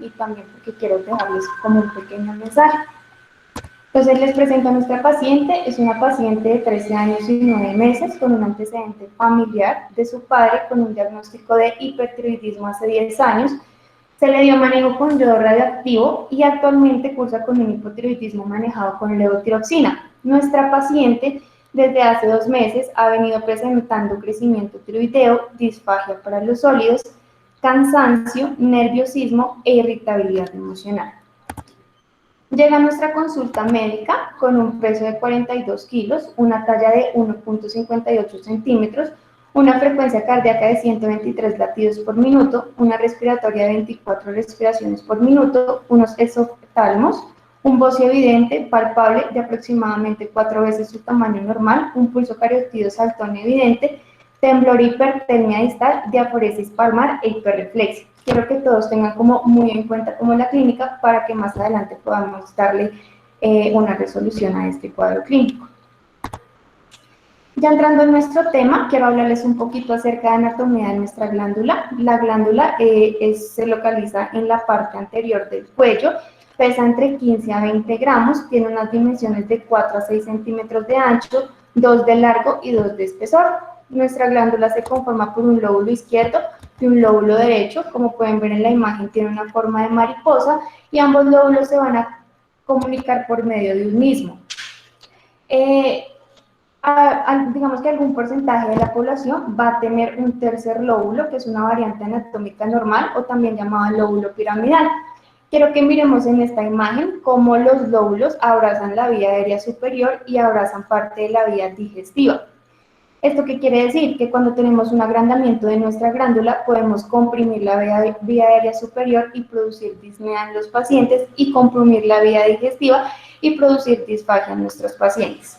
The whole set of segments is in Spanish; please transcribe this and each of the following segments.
y también porque quiero dejarles como un pequeño mensaje. Entonces les presento a nuestra paciente. Es una paciente de 13 años y 9 meses con un antecedente familiar de su padre con un diagnóstico de hipertiroidismo hace 10 años. Se le dio manejo con yodo radioactivo y actualmente cursa con un hipotiroidismo manejado con levotiroxina. Nuestra paciente desde hace 2 meses ha venido presentando crecimiento tiroideo, disfagia para los sólidos, cansancio, nerviosismo e irritabilidad emocional. Llega a nuestra consulta médica con un peso de 42 kilos, una talla de 1,58 centímetros, una frecuencia cardíaca de 123 latidos por minuto, una respiratoria de 24 respiraciones por minuto, unos exoftalmos, un bocio evidente, palpable, de aproximadamente 4 veces su tamaño normal, un pulso cariótido saltón evidente, temblor, hipertermia distal, diaforesis palmar e hiperreflexia. Quiero que todos tengan como muy en cuenta como la clínica para que más adelante podamos darle una resolución a este cuadro clínico. Ya entrando en nuestro tema, quiero hablarles un poquito acerca de anatomía de nuestra glándula. La glándula se localiza en la parte anterior del cuello, pesa entre 15 a 20 gramos, tiene unas dimensiones de 4 a 6 centímetros de ancho, 2 de largo y 2 de espesor. Nuestra glándula se conforma por un lóbulo izquierdo y un lóbulo derecho. Como pueden ver en la imagen, tiene una forma de mariposa y ambos lóbulos se van a comunicar por medio de un mismo. Digamos que algún porcentaje de la población va a tener un tercer lóbulo, que es una variante anatómica normal o también llamada lóbulo piramidal. Quiero que miremos en esta imagen cómo los lóbulos abrazan la vía aérea superior y abrazan parte de la vía digestiva. ¿Esto qué quiere decir? Que cuando tenemos un agrandamiento de nuestra glándula podemos comprimir la vía aérea superior y producir disnea en los pacientes y comprimir la vía digestiva y producir disfagia en nuestros pacientes.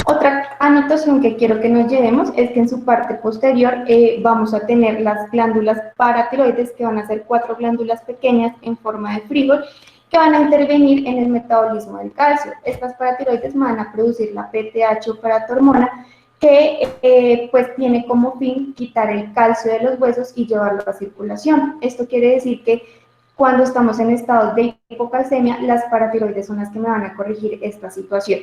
Otra anotación que quiero que nos llevemos es que en su parte posterior vamos a tener las glándulas paratiroides, que van a ser 4 glándulas pequeñas en forma de frijol, que van a intervenir en el metabolismo del calcio. Estas paratiroides van a producir la PTH o paratormona, que pues tiene como fin quitar el calcio de los huesos y llevarlo a circulación. Esto quiere decir que cuando estamos en estados de hipocalcemia, las paratiroides son las que me van a corregir esta situación.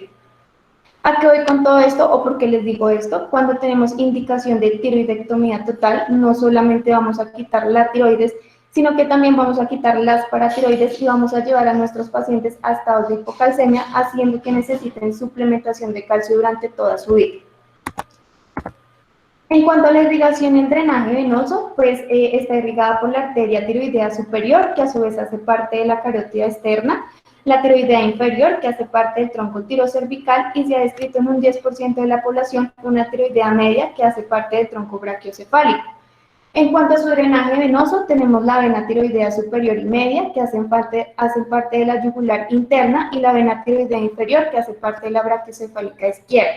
¿A qué voy con todo esto o por qué les digo esto? Cuando tenemos indicación de tiroidectomía total, no solamente vamos a quitar la tiroides, sino que también vamos a quitar las paratiroides y vamos a llevar a nuestros pacientes a estados de hipocalcemia, haciendo que necesiten suplementación de calcio durante toda su vida. En cuanto a la irrigación y el drenaje venoso, pues está irrigada por la arteria tiroidea superior, que a su vez hace parte de la carótida externa, la tiroidea inferior, que hace parte del tronco tirocervical, y se ha descrito en un 10% de la población una tiroidea media, que hace parte del tronco brachiocefálico. En cuanto a su drenaje venoso, tenemos la vena tiroidea superior y media, que hacen parte de la yugular interna, y la vena tiroidea inferior, que hace parte de la brachiocefálica izquierda.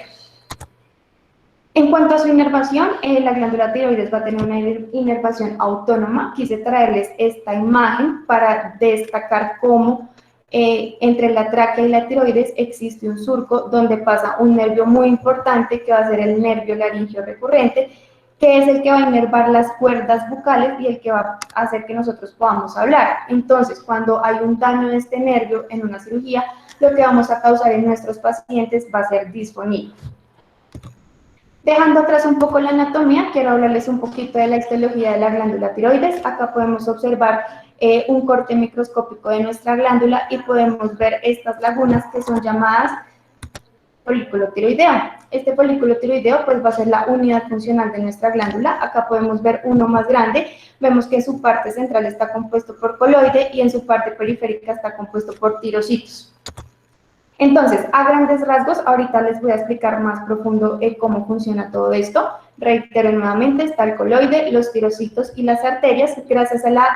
En cuanto a su inervación, la glándula tiroides va a tener una inervación autónoma. Quise traerles esta imagen para destacar cómo entre la tráquea y la tiroides existe un surco donde pasa un nervio muy importante, que va a ser el nervio laringio recurrente, que es el que va a inervar las cuerdas bucales y el que va a hacer que nosotros podamos hablar. Entonces, cuando hay un daño de este nervio en una cirugía, lo que vamos a causar en nuestros pacientes va a ser disfonía. Dejando atrás un poco la anatomía, quiero hablarles un poquito de la histología de la glándula tiroides. Acá podemos observar un corte microscópico de nuestra glándula y podemos ver estas lagunas que son llamadas folículo tiroideo. Este folículo tiroideo pues va a ser la unidad funcional de nuestra glándula. Acá podemos ver uno más grande. Vemos que en su parte central está compuesto por coloide y en su parte periférica está compuesto por tirocitos. Entonces, a grandes rasgos, ahorita les voy a explicar más profundo cómo funciona todo esto. Reitero nuevamente, está el coloide, los tirocitos y las arterias. Gracias a la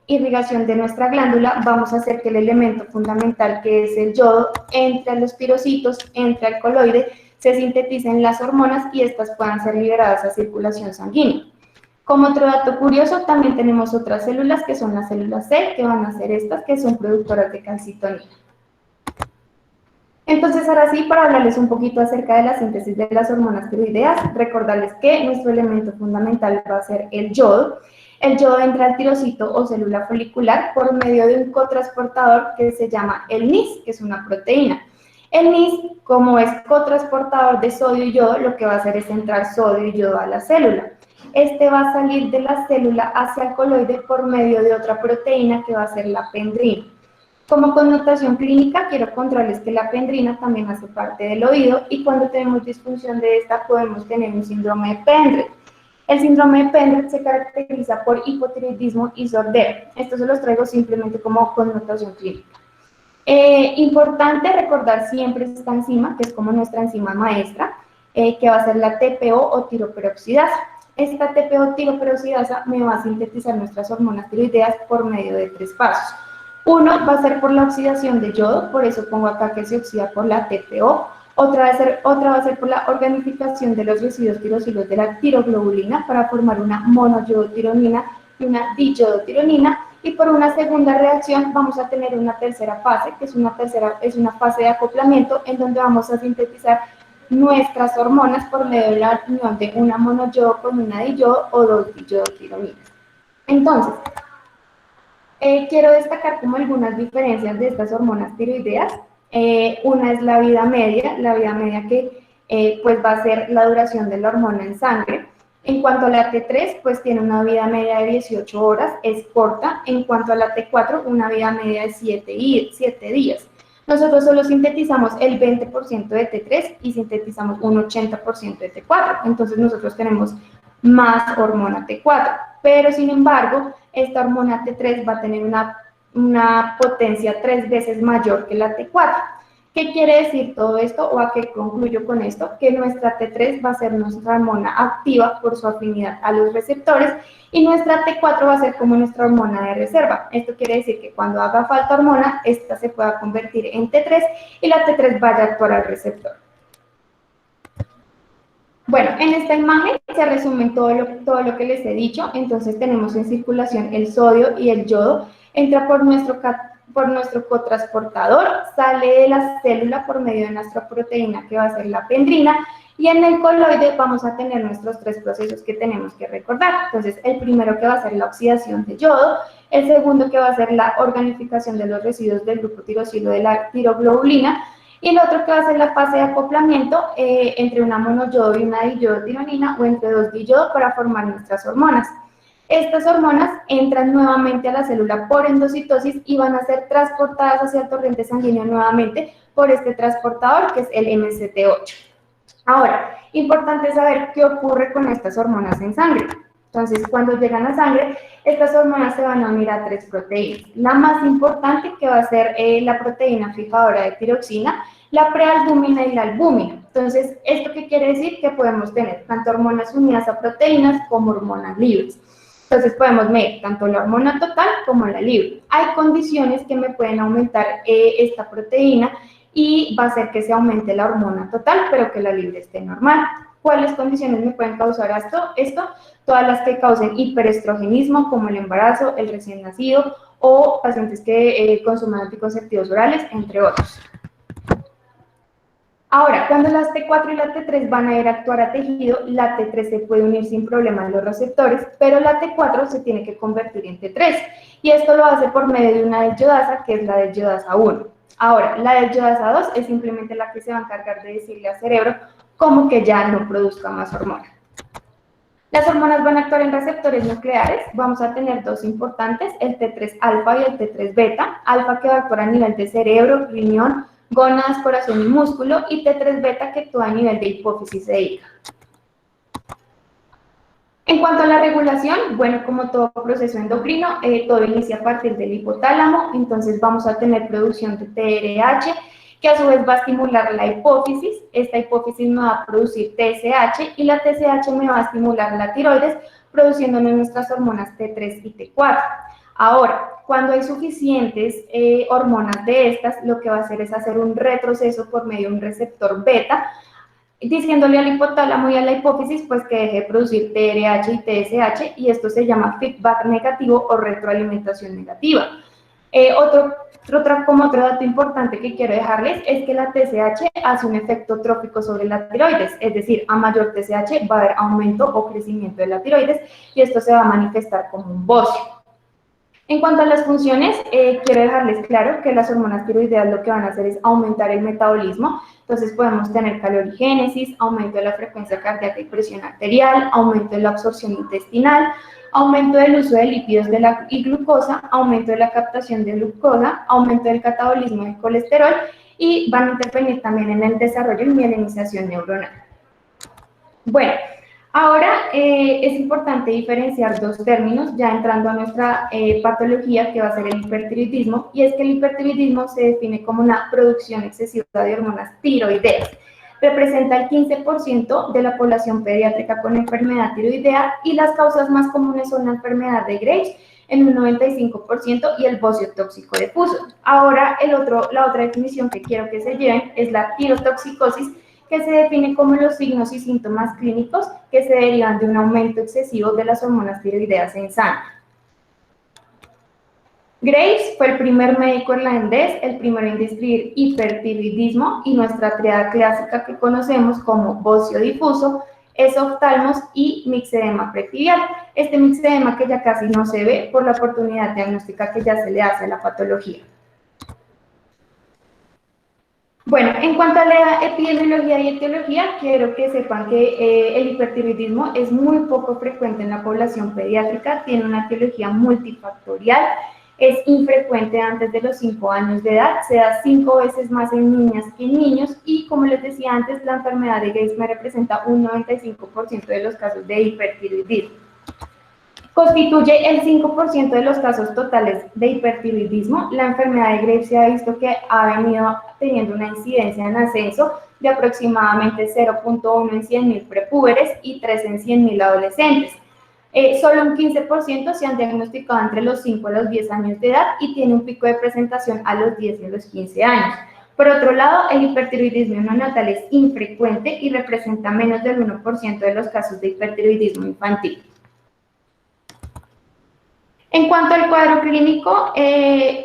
irrigación de nuestra glándula, vamos a hacer que el elemento fundamental, que es el yodo, entre a los tirocitos, entre al coloide, se sinteticen las hormonas y estas puedan ser liberadas a circulación sanguínea. Como otro dato curioso, también tenemos otras células, que son las células C, que van a ser estas, que son productoras de calcitonina. Entonces, ahora sí, para hablarles un poquito acerca de la síntesis de las hormonas tiroideas, recordarles que nuestro elemento fundamental va a ser el yodo. El yodo entra al tirocito o célula folicular por medio de un cotransportador que se llama el NIS, que es una proteína. El NIS, como es cotransportador de sodio y yodo, lo que va a hacer es entrar sodio y yodo a la célula. Este va a salir de la célula hacia el coloide por medio de otra proteína que va a ser la pendrina. Como connotación clínica, quiero contarles que la pendrina también hace parte del oído y cuando tenemos disfunción de esta podemos tener un síndrome de Pendred. El síndrome de Pendred se caracteriza por hipotiroidismo y sordera. Esto se los traigo simplemente como connotación clínica. Importante recordar siempre esta enzima, que es como nuestra enzima maestra, que va a ser la TPO o tiroperoxidasa. Esta TPO o tiroperoxidasa me va a sintetizar nuestras hormonas tiroideas por medio de 3 pasos. Uno va a ser por la oxidación de yodo, por eso pongo acá que se oxida por la TPO. Otra va a ser por la organificación de los residuos tirosilos de la tiroglobulina para formar una monoyodotironina y una diyodotironina. Y por una segunda reacción vamos a tener una tercera fase, que es una fase de acoplamiento en donde vamos a sintetizar nuestras hormonas por medio de la unión de una monoyodo con una diyodo o 2 diyodotironinas. Entonces, quiero destacar como algunas diferencias de estas hormonas tiroideas. Una es la vida media que pues va a ser la duración de la hormona en sangre. En cuanto a la T3, pues tiene una vida media de 18 horas, es corta. En cuanto a la T4, una vida media de 7 días. Nosotros solo sintetizamos el 20% de T3 y sintetizamos un 80% de T4. Entonces nosotros tenemos más hormona T4. Pero sin embargo, esta hormona T3 va a tener una potencia 3 veces mayor que la T4. ¿Qué quiere decir todo esto o a qué concluyo con esto? Que nuestra T3 va a ser nuestra hormona activa por su afinidad a los receptores y nuestra T4 va a ser como nuestra hormona de reserva. Esto quiere decir que cuando haga falta hormona, esta se pueda convertir en T3 y la T3 vaya a actuar al receptor. Bueno, en esta imagen se resume todo lo que les he dicho. Entonces tenemos en circulación el sodio y el yodo, entra por nuestro cotransportador, sale de la célula por medio de nuestra proteína que va a ser la pendrina y en el coloide vamos a tener nuestros 3 procesos que tenemos que recordar. Entonces el primero que va a ser la oxidación de yodo, el segundo que va a ser la organificación de los residuos del grupo tirosilo de la tiroglobulina y el otro que va a ser la fase de acoplamiento entre una monoyodo y una diyodotironina o entre 2 diyodo para formar nuestras hormonas. Estas hormonas entran nuevamente a la célula por endocitosis y van a ser transportadas hacia el torrente sanguíneo nuevamente por este transportador que es el MCT8. Ahora, importante saber qué ocurre con estas hormonas en sangre. Entonces, cuando llegan a sangre, estas hormonas se van a unir a 3 proteínas. La más importante que va a ser la proteína fijadora de tiroxina, la prealbúmina y la albúmina. Entonces, ¿esto qué quiere decir? Que podemos tener tanto hormonas unidas a proteínas como hormonas libres. Entonces podemos medir tanto la hormona total como la libre. Hay condiciones que me pueden aumentar esta proteína y va a hacer que se aumente la hormona total, pero que la libre esté normal. ¿Cuáles condiciones me pueden causar esto? Todas las que causen hiperestrogenismo, como el embarazo, el recién nacido o pacientes que consuman anticonceptivos orales, entre otros. Ahora, cuando las T4 y la T3 van a ir a actuar a tejido, la T3 se puede unir sin problema a los receptores, pero la T4 se tiene que convertir en T3, y esto lo hace por medio de una deshidrataasa, que es la deshidrataasa 1. Ahora, la deshidrataasa 2 es simplemente la que se va a encargar de decirle al cerebro como que ya no produzca más hormona. Las hormonas van a actuar en receptores nucleares, vamos a tener 2 importantes, el T3 alfa y el T3 beta, alfa que va a actuar a nivel de cerebro, riñón, gónadas, corazón y músculo, y T3 beta que actúa a nivel de hipófisis e hígado. En cuanto a la regulación, bueno, como todo proceso endocrino, todo inicia a partir del hipotálamo, entonces vamos a tener producción de TRH, que a su vez va a estimular la hipófisis, esta hipófisis me va a producir TSH, y la TSH me va a estimular la tiroides, produciéndonos nuestras hormonas T3 y T4. Ahora, cuando hay suficientes hormonas de estas, lo que va a hacer es hacer un retroceso por medio de un receptor beta, diciéndole al hipotálamo y a la hipófisis pues que deje de producir TRH y TSH, y esto se llama feedback negativo o retroalimentación negativa. Como otro dato importante que quiero dejarles es que la TSH hace un efecto trófico sobre la tiroides, es decir, a mayor TSH va a haber aumento o crecimiento de la tiroides y esto se va a manifestar como un bocio. En cuanto a las funciones, quiero dejarles claro que las hormonas tiroideas lo que van a hacer es aumentar el metabolismo, entonces podemos tener calorigénesis, aumento de la frecuencia cardíaca y presión arterial, aumento de la absorción intestinal, aumento del uso de lípidos y glucosa, aumento de la captación de glucosa, aumento del catabolismo de colesterol y van a intervenir también en el desarrollo y mielinización neuronal. Bueno, ahora es importante diferenciar dos términos, ya entrando a nuestra patología, que va a ser el hipertiroidismo, y es que el hipertiroidismo se define como una producción excesiva de hormonas tiroideas. Representa el 15% de la población pediátrica con enfermedad tiroidea y las causas más comunes son la enfermedad de Graves en un 95% y el bocio tóxico difuso. Ahora, la otra definición que quiero que se lleven es la tirotoxicosis, que se define como los signos y síntomas clínicos que se derivan de un aumento excesivo de las hormonas tiroideas en sangre. Graves fue el primer médico irlandés, el primero en describir hipertiroidismo y nuestra triada clásica que conocemos como bocio difuso, esoftalmos y mixedema pretibial. Este mixedema que ya casi no se ve por la oportunidad diagnóstica que ya se le hace a la patología. Bueno, en cuanto a la epidemiología y etiología, quiero que sepan que el hipertiroidismo es muy poco frecuente en la población pediátrica, tiene una etiología multifactorial, es infrecuente antes de los 5 años de edad, se da 5 veces más en niñas que en niños y, como les decía antes, la enfermedad de Graves me representa un 95% de los casos de hipertiroidismo. Constituye el 5% de los casos totales de hipertiroidismo. La enfermedad de Graves se ha visto que ha venido teniendo una incidencia en ascenso de aproximadamente 0.1 en 100.000 prepúberes y 3 en 100.000 adolescentes. Solo un 15% se han diagnosticado entre los 5 a los 10 años de edad y tiene un pico de presentación a los 10 y a los 15 años. Por otro lado, el hipertiroidismo neonatal es infrecuente y representa menos del 1% de los casos de hipertiroidismo infantil. En cuanto al cuadro clínico,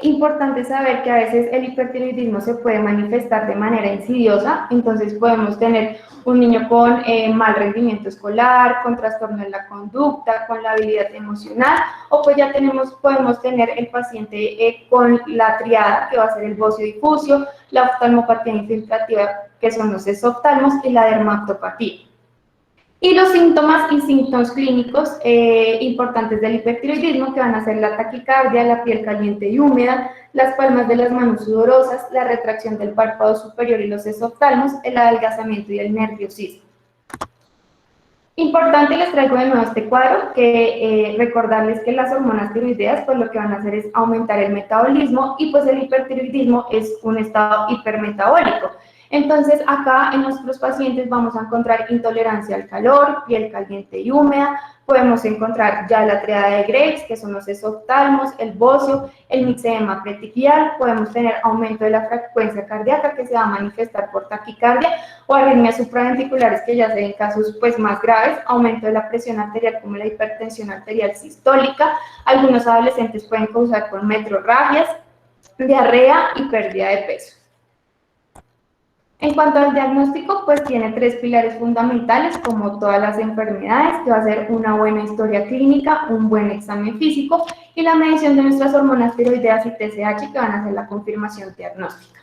importante saber que a veces el hipertiroidismo se puede manifestar de manera insidiosa, entonces podemos tener un niño con mal rendimiento escolar, con trastorno en la conducta, con la habilidad emocional, o pues ya podemos tener el paciente con la triada, que va a ser el bocio difuso, la oftalmopatía infiltrativa, que son los esoftalmos, y la dermatopatía. Y los síntomas y síntomas clínicos importantes del hipertiroidismo, que van a ser la taquicardia, la piel caliente y húmeda, las palmas de las manos sudorosas, la retracción del párpado superior y los esoftalmos, el adelgazamiento y el nerviosismo. Importante, les traigo de nuevo este cuadro, que recordarles que las hormonas tiroideas pues lo que van a hacer es aumentar el metabolismo y pues el hipertiroidismo es un estado hipermetabólico. Entonces, acá en nuestros pacientes vamos a encontrar intolerancia al calor, piel caliente y húmeda, podemos encontrar ya la triada de Graves, que son los esoftalmos, el bocio, el mixedema pretibial, podemos tener aumento de la frecuencia cardíaca que se va a manifestar por taquicardia o arritmias supraventriculares que ya se ven casos pues más graves, aumento de la presión arterial como la hipertensión arterial sistólica, algunos adolescentes pueden causar con metrorragias, diarrea y pérdida de peso. En cuanto al diagnóstico, pues tiene 3 pilares fundamentales, como todas las enfermedades, que va a ser una buena historia clínica, un buen examen físico y la medición de nuestras hormonas tiroideas y TSH, que van a hacer la confirmación diagnóstica.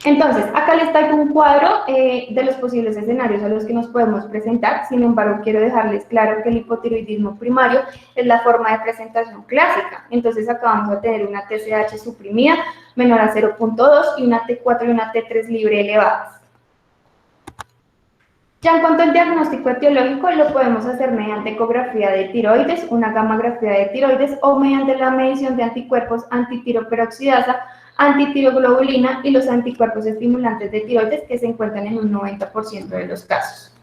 Entonces, acá les traigo un cuadro de los posibles escenarios a los que nos podemos presentar. Sin embargo, quiero dejarles claro que el hipotiroidismo primario es la forma de presentación clásica. Entonces, acá vamos a tener una TSH suprimida menor a 0.2 y una T4 y una T3 libre elevadas. Ya en cuanto al diagnóstico etiológico, lo podemos hacer mediante ecografía de tiroides, una gamografía de tiroides o mediante la medición de anticuerpos antitiroperoxidasa, antitiroglobulina y los anticuerpos estimulantes de tiroides, que se encuentran en un 90% de los casos.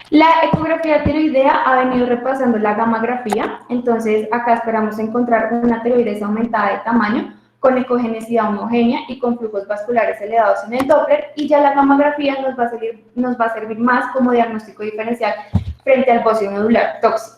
La ecografía tiroidea ha venido repasando la gamografía, entonces acá esperamos encontrar una tiroides aumentada de tamaño, con ecogenicidad homogénea y con flujos vasculares elevados en el Doppler, y ya la gamografía nos va a servir más como diagnóstico diferencial frente al bocio nodular tóxico.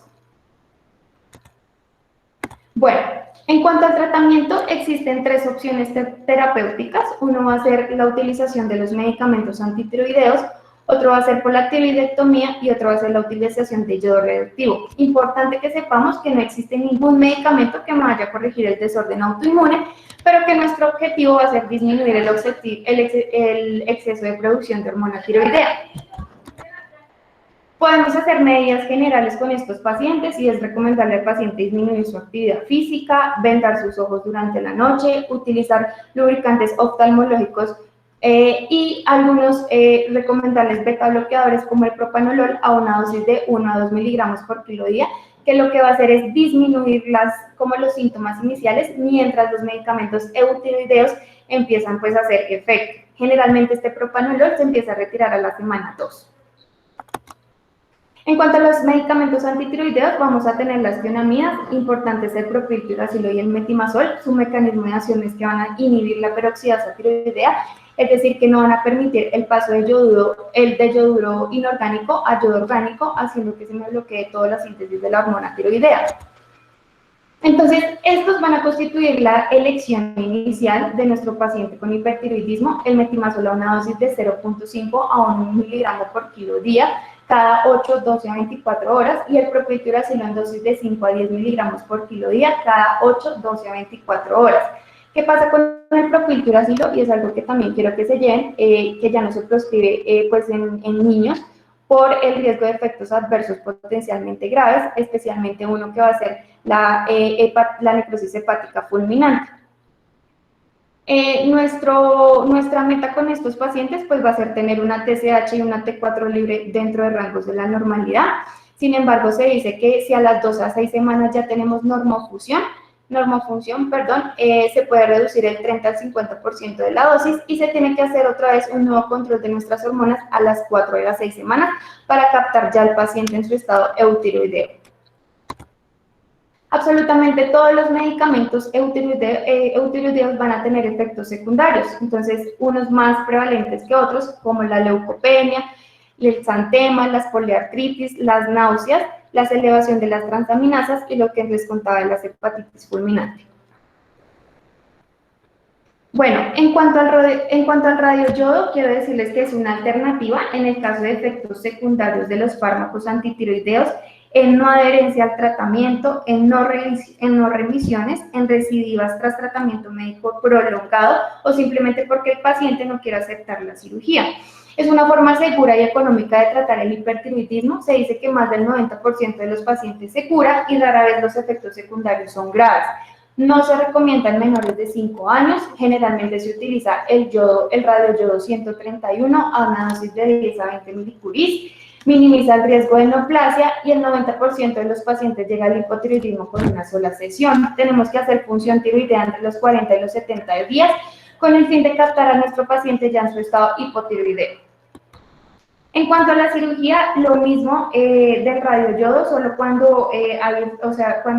Bueno, en cuanto al tratamiento, existen tres opciones terapéuticas. Uno va a ser la utilización de los medicamentos antitiroideos, otro va a ser por la tiroidectomía y otro va a ser la utilización de yodo radioactivo. Importante que sepamos que no existe ningún medicamento que me vaya a corregir el desorden autoinmune, pero que nuestro objetivo va a ser disminuir el exceso de producción de hormona tiroidea. Podemos hacer medidas generales con estos pacientes y es recomendarle al paciente disminuir su actividad física, vendar sus ojos durante la noche, utilizar lubricantes oftalmológicos y algunos recomendarles beta bloqueadores como el propanolol a una dosis de 1 a 2 miligramos por kilo día, que lo que va a hacer es disminuir como los síntomas iniciales mientras los medicamentos eutiroideos empiezan pues a hacer efecto. Generalmente este propanolol se empieza a retirar a la semana 2. En cuanto a los medicamentos antitiroideos, vamos a tener las tionamidas, importantes el propiltiuracilo y el metimazol. Su mecanismo de acción es que van a inhibir la peroxidasa tiroidea, es decir, que no van a permitir el paso de yoduro inorgánico a yodo orgánico, haciendo que se me bloquee toda la síntesis de la hormona tiroidea. Entonces, estos van a constituir la elección inicial de nuestro paciente con hipertiroidismo. El metimazol a una dosis de 0.5 a 1 miligramo por kilo día, cada 8, 12 a 24 horas, y el propiltiuracilo en dosis de 5 a 10 miligramos por kilo día, cada 8, 12 a 24 horas. ¿Qué pasa con el propiltiuracilo? Y es algo que también quiero que se lleven, que ya no se prescribe pues en niños, por el riesgo de efectos adversos potencialmente graves, especialmente uno que va a ser la necrosis hepática fulminante. Nuestra meta con estos pacientes pues va a ser tener una TSH y una T4 libre dentro de rangos de la normalidad. Sin embargo, se dice que si a las 2 a 6 semanas ya tenemos normofunción, se puede reducir el 30 al 50% de la dosis y se tiene que hacer otra vez un nuevo control de nuestras hormonas a las 4 de las 6 semanas para captar ya al paciente en su estado eutiroideo. Absolutamente todos los medicamentos eutiroideos van a tener efectos secundarios, entonces unos más prevalentes que otros, como la leucopenia, el exantema, las poliartritis, las náuseas, la elevación de las transaminasas y lo que les contaba de la hepatitis fulminante. Bueno, en cuanto al radioyodo, quiero decirles que es una alternativa en el caso de efectos secundarios de los fármacos antitiroideos, en no adherencia al tratamiento, en no remisiones, en recidivas tras tratamiento médico prolongado o simplemente porque el paciente no quiere aceptar la cirugía. Es una forma segura y económica de tratar el hipertiroidismo. Se dice que más del 90% de los pacientes se cura y rara vez los efectos secundarios son graves. No se recomienda en menores de 5 años. Generalmente se utiliza el radioyodo 131 a una dosis de 10 a 20 milicuris. Minimiza el riesgo de neoplasia y el 90% de los pacientes llega al hipotiroidismo con una sola sesión. Tenemos que hacer función tiroidea entre los 40 y los 70 días con el fin de captar a nuestro paciente ya en su estado hipotiroideo. En cuanto a la cirugía, lo mismo del radioyodo, solo cuando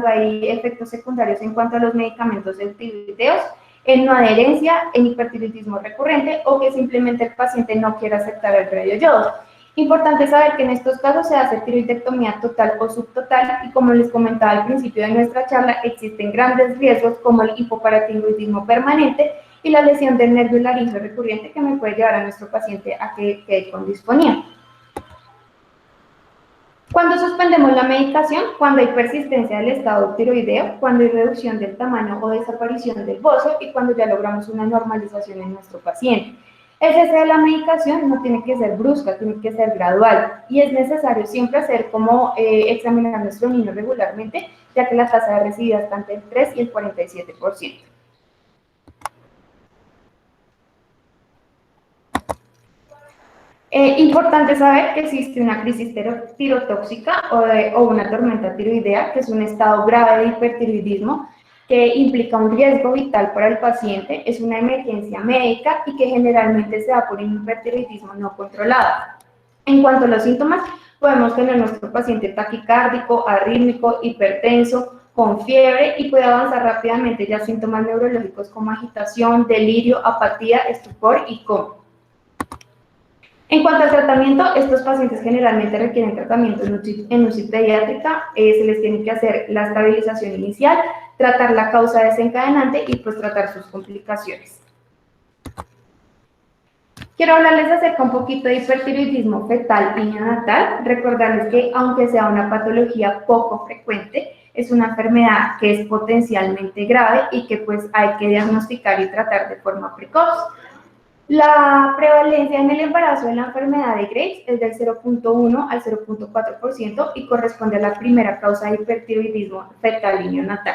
hay efectos secundarios en cuanto a los medicamentos tiroideos, en no adherencia, en hipertiroidismo recurrente o que simplemente el paciente no quiera aceptar el radioyodo. Importante saber que en estos casos se hace tiroidectomía total o subtotal y como les comentaba al principio de nuestra charla, existen grandes riesgos como el hipoparatiroidismo permanente y la lesión del nervio laríngeo recurrente que me puede llevar a nuestro paciente a que quede con disfonía. ¿Cuándo suspendemos la medicación? Cuando hay persistencia del estado tiroideo, cuando hay reducción del tamaño o desaparición del bozo y cuando ya logramos una normalización en nuestro paciente. El cese de la medicación no tiene que ser brusca, tiene que ser gradual y es necesario siempre hacer como examinar a nuestro niño regularmente, ya que la tasa de recidiva está entre el 3 y el 47%. Importante saber que existe una crisis tirotóxica o una tormenta tiroidea, que es un estado grave de hipertiroidismo que implica un riesgo vital para el paciente, es una emergencia médica y que generalmente se da por un hipertiroidismo no controlado. En cuanto a los síntomas, podemos tener nuestro paciente taquicárdico, arrítmico, hipertenso, con fiebre y puede avanzar rápidamente ya síntomas neurológicos como agitación, delirio, apatía, estupor y coma. En cuanto al tratamiento, estos pacientes generalmente requieren tratamiento en UCI pediátrica, se les tiene que hacer la estabilización inicial, tratar la causa desencadenante y pues tratar sus complicaciones. Quiero hablarles acerca un poquito de hipertiroidismo fetal y neonatal, recordarles que aunque sea una patología poco frecuente, es una enfermedad que es potencialmente grave y que pues hay que diagnosticar y tratar de forma precoz. La prevalencia en el embarazo de la enfermedad de Graves es del 0.1 al 0.4% y corresponde a la primera causa de hipertiroidismo fetal y neonatal.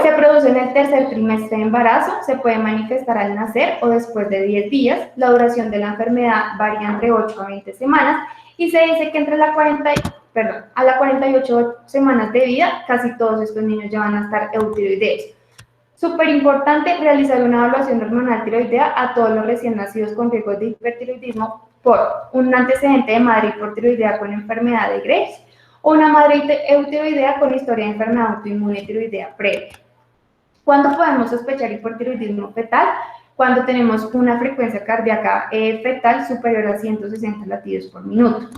Se produce en el tercer trimestre de embarazo, se puede manifestar al nacer o después de 10 días. La duración de la enfermedad varía entre 8 a 20 semanas y se dice que entre a las 48 semanas de vida, casi todos estos niños ya van a estar eutiroideos. Súper importante realizar una evaluación hormonal tiroidea a todos los recién nacidos con riesgo de hipertiroidismo por un antecedente de madre hipotiroidea con enfermedad de Graves o una madre eutiroidea con historia de enfermedad autoinmune tiroidea previa. ¿Cuándo podemos sospechar hipotiroidismo fetal? Cuando tenemos una frecuencia cardíaca fetal superior a 160 latidos por minuto.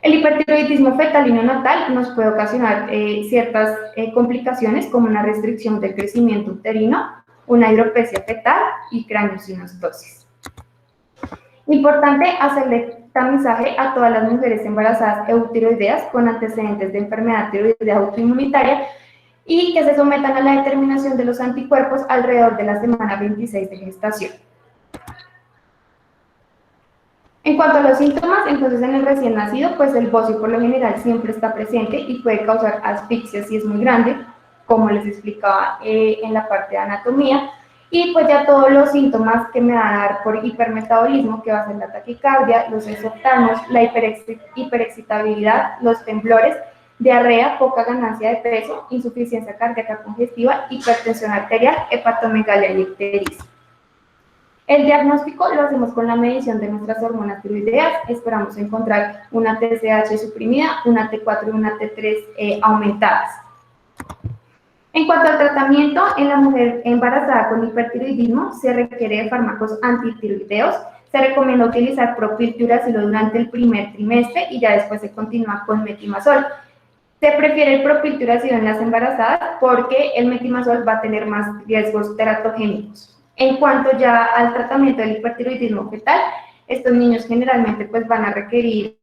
El hipertiroidismo fetal y neonatal nos puede ocasionar ciertas complicaciones como una restricción del crecimiento uterino, una hidropesia fetal y craniosinostosis. Importante hacerle tamizaje a todas las mujeres embarazadas eutiroideas con antecedentes de enfermedad tiroidea autoinmunitaria y que se sometan a la determinación de los anticuerpos alrededor de la semana 26 de gestación. En cuanto a los síntomas, entonces en el recién nacido, pues el bocio por lo general siempre está presente y puede causar asfixia si es muy grande, como les explicaba en la parte de anatomía, y pues ya todos los síntomas que me van a dar por hipermetabolismo, que va a ser la taquicardia, los exoftalmos, la hiperexcitabilidad, los temblores, diarrea, poca ganancia de peso, insuficiencia cardíaca congestiva, hipertensión arterial, hepatomegalia y ictericia. El diagnóstico lo hacemos con la medición de nuestras hormonas tiroideas. Esperamos encontrar una TSH suprimida, una T4 y una T3 aumentadas. En cuanto al tratamiento, en la mujer embarazada con hipertiroidismo se requiere de fármacos antitiroideos. Se recomienda utilizar propiltiuracilo durante el primer trimestre y ya después se continúa con metimazol. Se prefiere el propiltiuracilo en las embarazadas porque el metimazol va a tener más riesgos teratogénicos. En cuanto ya al tratamiento del hipertiroidismo fetal, estos niños generalmente pues van a requerir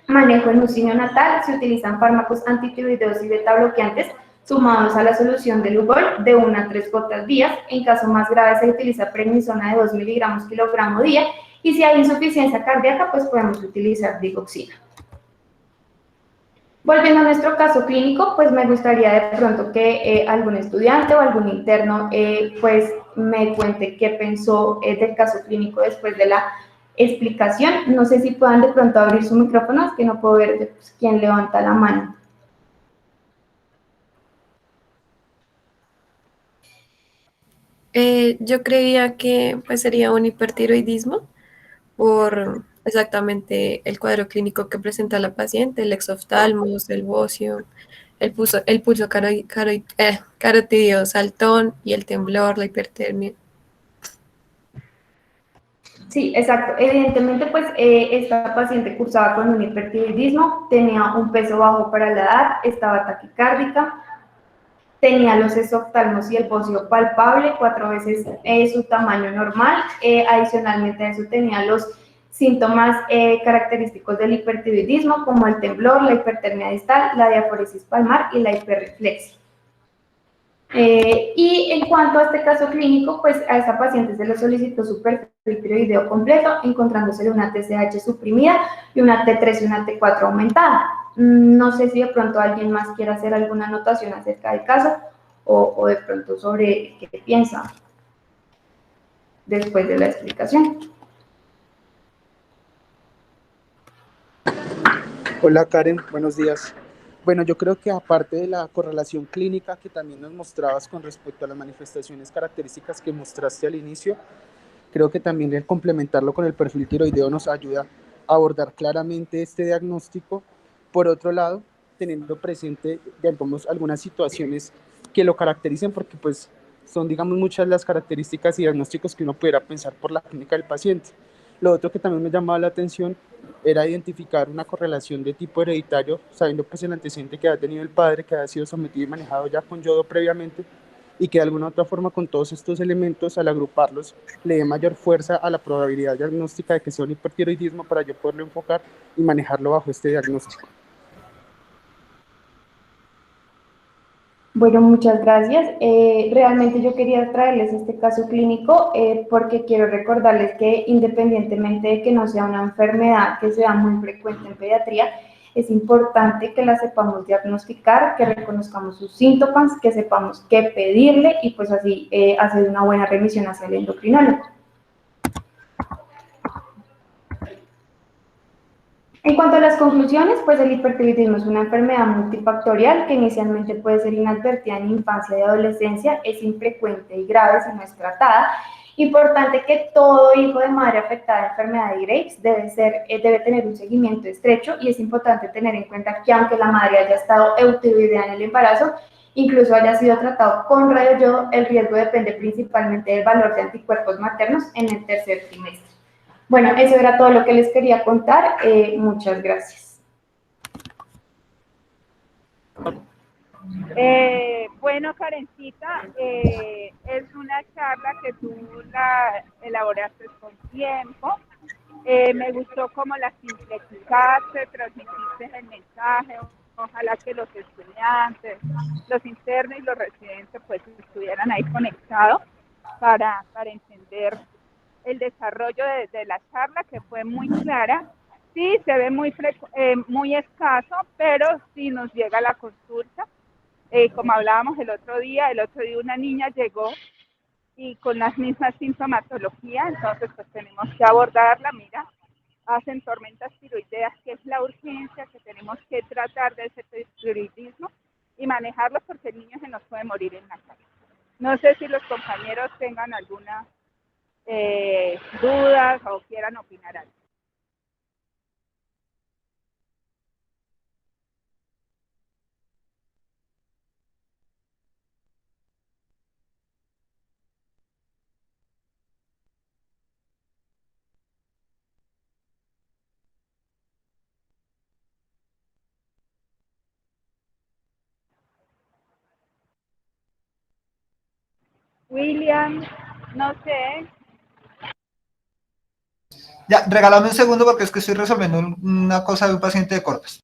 manejo en UCI neonatal. Se utilizan fármacos antitiroideos y beta-bloqueantes sumados a la solución de Lugol de 1 a 3 gotas días. En caso más grave se utiliza prednisona de 2 miligramos kilogramo día y si hay insuficiencia cardíaca pues podemos utilizar digoxina. Volviendo a nuestro caso clínico, pues me gustaría de pronto que algún estudiante o algún interno pues me cuente qué pensó del caso clínico después de la explicación. No sé si puedan de pronto abrir su micrófono, es que no puedo ver pues, quién levanta la mano. Yo creía que pues sería un hipertiroidismo por exactamente el cuadro clínico que presenta la paciente, el exoftalmos, el bocio, el pulso carotidio saltón y el temblor, la hipertermia. Sí, exacto. Evidentemente, pues esta paciente cursaba con un hipertiroidismo, tenía un peso bajo para la edad, estaba taquicárdica, tenía los esoftalmos y el bocio palpable, 4 veces su tamaño normal. Adicionalmente a eso tenía los síntomas característicos del hipertiroidismo, como el temblor, la hipertermia distal, la diaforesis palmar y la hiperreflexia. Y en cuanto a este caso clínico, pues a esta paciente se le solicitó su perfil tiroideo completo, encontrándose una TSH suprimida y una T3 y una T4 aumentada. No sé si de pronto alguien más quiere hacer alguna anotación acerca del caso o de pronto sobre qué piensa después de la explicación. Hola Karen, buenos días. Bueno, yo creo que aparte de la correlación clínica que también nos mostrabas con respecto a las manifestaciones características que mostraste al inicio, creo que también el complementarlo con el perfil tiroideo nos ayuda a abordar claramente este diagnóstico. Por otro lado, teniendo presente, digamos, algunas situaciones que lo caractericen, porque pues Son, digamos, muchas las características y diagnósticos que uno pudiera pensar por la clínica del paciente. Lo otro que también me llamaba la atención era identificar una correlación de tipo hereditario, sabiendo pues el antecedente que ha tenido el padre, que ha sido sometido y manejado ya con yodo previamente, y que de alguna u otra forma con todos estos elementos, al agruparlos, le dé mayor fuerza a la probabilidad diagnóstica de que sea un hipertiroidismo para yo poderlo enfocar y manejarlo bajo este diagnóstico. Bueno, muchas gracias. Realmente yo quería traerles este caso clínico porque quiero recordarles que independientemente de que no sea una enfermedad que sea muy frecuente en pediatría, es importante que la sepamos diagnosticar, que reconozcamos sus síntomas, que sepamos qué pedirle y pues así hacer una buena remisión hacia el endocrinólogo. En cuanto a las conclusiones, pues el hipertiroidismo es una enfermedad multifactorial que inicialmente puede ser inadvertida en infancia y adolescencia, es infrecuente y grave si no es tratada. Importante que todo hijo de madre afectada de enfermedad de Graves debe tener un seguimiento estrecho y es importante tener en cuenta que aunque la madre haya estado eutiroidea en el embarazo, incluso haya sido tratado con radioyodo, el riesgo depende principalmente del valor de anticuerpos maternos en el tercer trimestre. Bueno, eso era todo lo que les quería contar. Muchas gracias. Bueno, Karencita, es una charla que tú la elaboraste con tiempo. Me gustó cómo la sintetizaste, transmitiste el mensaje. Ojalá que los estudiantes, los internos y los residentes pues estuvieran ahí conectados para entender el desarrollo de la charla, que fue muy clara. Sí, se ve muy escaso, pero sí nos llega la consulta. Como hablábamos el otro día una niña llegó y con las mismas sintomatologías, entonces pues tenemos que abordarla. Mira, hacen tormentas tiroideas, que es la urgencia que tenemos que tratar de ese tiroidismo y manejarlo porque el niño se nos puede morir en la casa. No sé si los compañeros tengan alguna dudas o quieran opinar algo. William, no sé. Ya, regálame un segundo porque es que estoy resolviendo una cosa de un paciente de Corpus.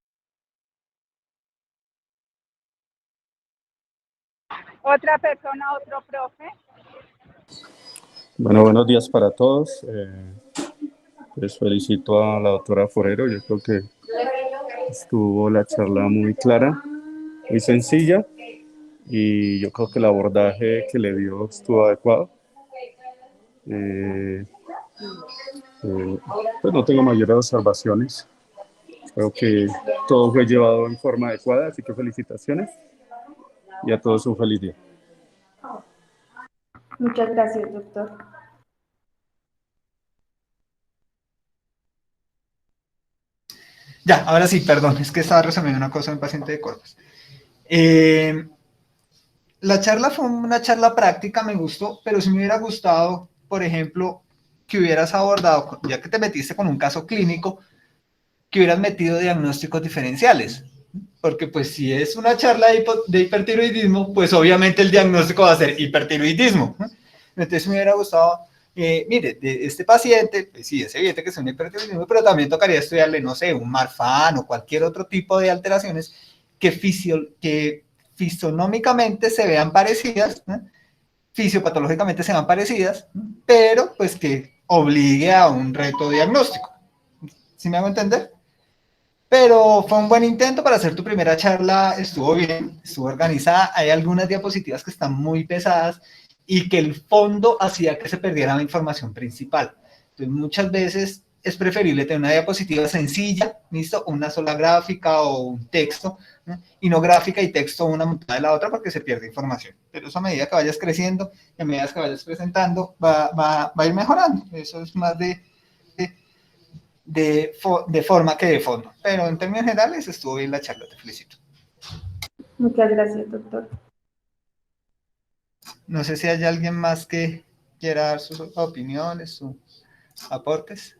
Otra persona, otro profe. Bueno, buenos días para todos. Les felicito a la doctora Forero. Yo creo que estuvo la charla muy clara, muy sencilla, y yo creo que el abordaje que le dio estuvo adecuado. Pues no tengo mayores observaciones. Creo que todo fue llevado en forma adecuada, así que felicitaciones y a todos un feliz día. Muchas gracias, doctor. Ya, ahora sí, perdón, es que estaba resolviendo una cosa de un paciente de Corpus. La charla fue una charla práctica, me gustó, pero sí me hubiera gustado, por ejemplo, que hubieras abordado, ya que te metiste con un caso clínico, que hubieras metido diagnósticos diferenciales. Porque pues si es una charla de hipertiroidismo, pues obviamente el diagnóstico va a ser hipertiroidismo. Entonces me hubiera gustado, mire, de este paciente, pues sí, es evidente que es un hipertiroidismo, pero también tocaría estudiarle, no sé, un Marfan o cualquier otro tipo de alteraciones que fisonómicamente se vean parecidas, fisiopatológicamente se vean parecidas, pero pues que obligue a un reto diagnóstico. ¿Sí me hago entender? Pero fue un buen intento para hacer tu primera charla, estuvo bien, estuvo organizada, hay algunas diapositivas que están muy pesadas y que el fondo hacía que se perdiera la información principal. Entonces muchas veces es preferible tener una diapositiva sencilla, ¿listo? Una sola gráfica o un texto, ¿no? Y no gráfica y texto una montada de la otra porque se pierde información. Pero eso a medida que vayas creciendo, a medida que vayas presentando, va a ir mejorando. Eso es más de forma que de fondo. Pero en términos generales estuvo bien la charla, te felicito. Muchas gracias, doctor. No sé si hay alguien más que quiera dar sus opiniones, sus aportes.